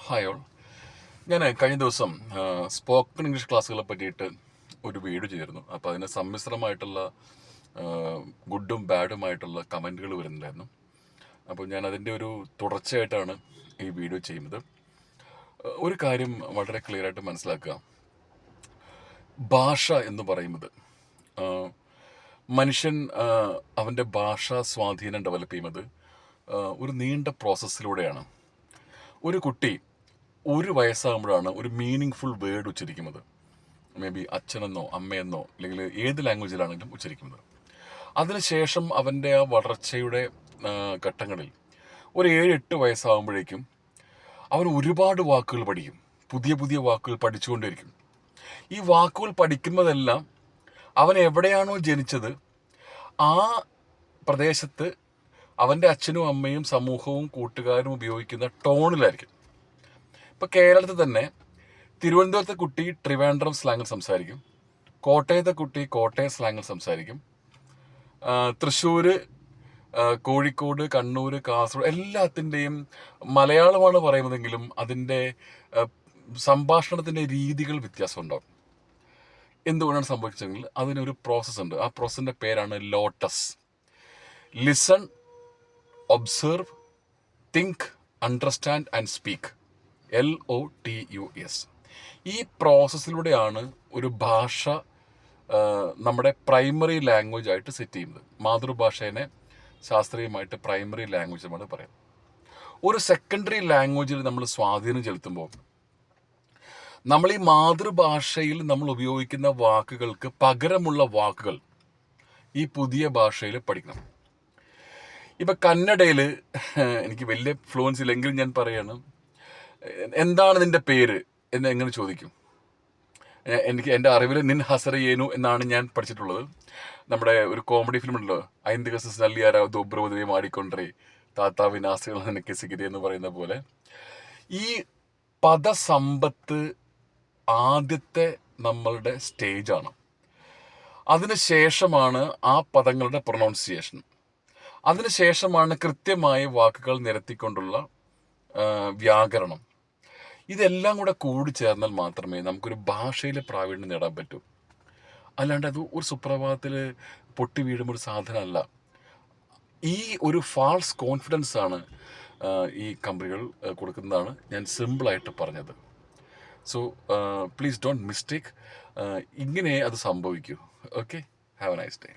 Hi all. ഞാൻ കഴിഞ്ഞ ദിവസം സ്പോക്കൺ ഇംഗ്ലീഷ് ക്ലാസ്സുകളെ പറ്റിയിട്ട് ഒരു വീഡിയോ ചെയ്തിരുന്നു. അപ്പോൾ അതിന് സമ്മിശ്രമായിട്ടുള്ള ഗുഡും ബാഡുമായിട്ടുള്ള കമൻറ്റുകൾ വരുന്നുണ്ടായിരുന്നു. അപ്പോൾ ഞാൻ അതിൻ്റെ ഒരു തുടർച്ചയായിട്ടാണ് ഈ വീഡിയോ ചെയ്യുന്നത്. ഒരു കാര്യം വളരെ ക്ലിയർ ആയിട്ട് മനസ്സിലാക്കുക. ഭാഷ എന്ന് പറയുന്നത് മനുഷ്യൻ അവൻ്റെ ഭാഷാ സ്വാധീനം ഡെവലപ്പ് ചെയ്യുന്നത് ഒരു നീണ്ട പ്രോസസ്സിലൂടെയാണ്. ഒരു കുട്ടി 1 വയസ്സാകുമ്പോഴാണ് ഒരു മീനിങ് ഫുൾ വേർഡ് ഉച്ചരിക്കുന്നത്. മേ ബി അച്ഛനെന്നോ അമ്മയെന്നോ അല്ലെങ്കിൽ ഏത് ലാംഗ്വേജിലാണെങ്കിലും ഉച്ചരിക്കുന്നത്. അതിനുശേഷം അവൻ്റെ ആ വളർച്ചയുടെ ഘട്ടങ്ങളിൽ ഒരു 7-8 വയസ്സാകുമ്പോഴേക്കും അവൻ ഒരുപാട് വാക്കുകൾ പഠിക്കും. പുതിയ പുതിയ വാക്കുകൾ പഠിച്ചുകൊണ്ടിരിക്കും. ഈ വാക്കുകൾ പഠിക്കുന്നതെല്ലാം അവൻ എവിടെയാണോ ജനിച്ചത് ആ പ്രദേശത്ത് അവൻ്റെ അച്ഛനും അമ്മയും സമൂഹവും കൂട്ടുകാരും ഉപയോഗിക്കുന്ന ടോണിലായിരിക്കും. ഇപ്പോൾ കേരളത്തിൽ തന്നെ തിരുവനന്തപുരത്തെ കുട്ടി ട്രിവാൻഡ്രം സ്ലാങ്ങിൽ സംസാരിക്കും, കോട്ടയത്തെ കുട്ടി കോട്ടയം സ്ലാങ്ങിൽ സംസാരിക്കും, തൃശ്ശൂർ, കോഴിക്കോട്, കണ്ണൂർ, കാസർഗോഡ് എല്ലാത്തിൻ്റെയും മലയാളമാണ് പറയുന്നതെങ്കിലും അതിൻ്റെ സംഭാഷണത്തിൻ്റെ രീതികൾ വ്യത്യാസം ഉണ്ടാകും. എന്തുകൊണ്ടാണ് സംഭവിച്ചതെങ്കിൽ അതിനൊരു പ്രോസസ്സ് ഉണ്ട്. ആ പ്രോസസ്സിൻ്റെ പേരാണ് lotus. Listen, observe, think, understand and speak. LOTUS. ഈ പ്രോസസ്സിലൂടെയാണ് ഒരു ഭാഷ നമ്മുടെ പ്രൈമറി ലാംഗ്വേജ് ആയിട്ട് സെറ്റ് ചെയ്യുന്നത്. മാതൃഭാഷേനെ ശാസ്ത്രീയമായിട്ട് പ്രൈമറി ലാംഗ്വേജ് നമ്മൾ പറയുന്നത്. ഒരു സെക്കൻഡറി ലാംഗ്വേജിൽ നമ്മൾ സ്വാധീനം ചെലുത്തുമ്പോൾ നമ്മൾ ഈ മാതൃഭാഷയിൽ നമ്മൾ ഉപയോഗിക്കുന്ന വാക്കുകൾക്ക് പകരമുള്ള വാക്കുകൾ ഈ പുതിയ ഭാഷയിൽ പഠിക്കണം. ഇപ്പം കന്നഡയിൽ എനിക്ക് വലിയ ഫ്ലുവൻസി ഇല്ലെങ്കിലും ഞാൻ പറയാണ്, എന്താണ് നിൻ്റെ പേര് എന്ന് എങ്ങനെ ചോദിക്കും? എനിക്ക് എൻ്റെ അറിവിൽ നിൻ ഹസറിയേനു എന്നാണ് ഞാൻ പഠിച്ചിട്ടുള്ളത്. നമ്മുടെ ഒരു കോമഡി ഫിലിം ഉണ്ടല്ലോ, ഐന്തികസ് നല്ലിയാരാവ് ദോബ്രവധവയും ആടിക്കൊണ്ടേ താത്താവിനാസികൾ നിനക്ക് സിഗിരി എന്ന് പറയുന്ന പോലെ, ഈ പദസമ്പത്ത് ആദ്യത്തെ നമ്മളുടെ സ്റ്റേജാണ്. അതിനുശേഷമാണ് ആ പദങ്ങളുടെ പ്രൊനൗൺസിയേഷൻ. അതിനുശേഷമാണ് കൃത്യമായ വാക്കുകൾ നിരത്തിക്കൊണ്ടുള്ള വ്യാകരണം. ഇതെല്ലാം കൂടെ കൂടി ചേർന്നാൽ മാത്രമേ നമുക്കൊരു ഭാഷയിലെ പ്രാവീണ്യം നേടാൻ പറ്റൂ. അല്ലാണ്ട് അത് ഒരു സുപ്രഭാതത്തിൽ പൊട്ടി വീഴുമ്പോൾ ഒരു സാധനമല്ല. ഈ ഒരു ഫാൾസ് കോൺഫിഡൻസ് ആണ് ഈ കമ്പനികൾ കൊടുക്കുന്നതാണ് ഞാൻ സിമ്പിളായിട്ട് പറഞ്ഞത്. So please don't mistake. ഇങ്ങനെ അത് സംഭവിക്കൂ. Okay, have a nice day.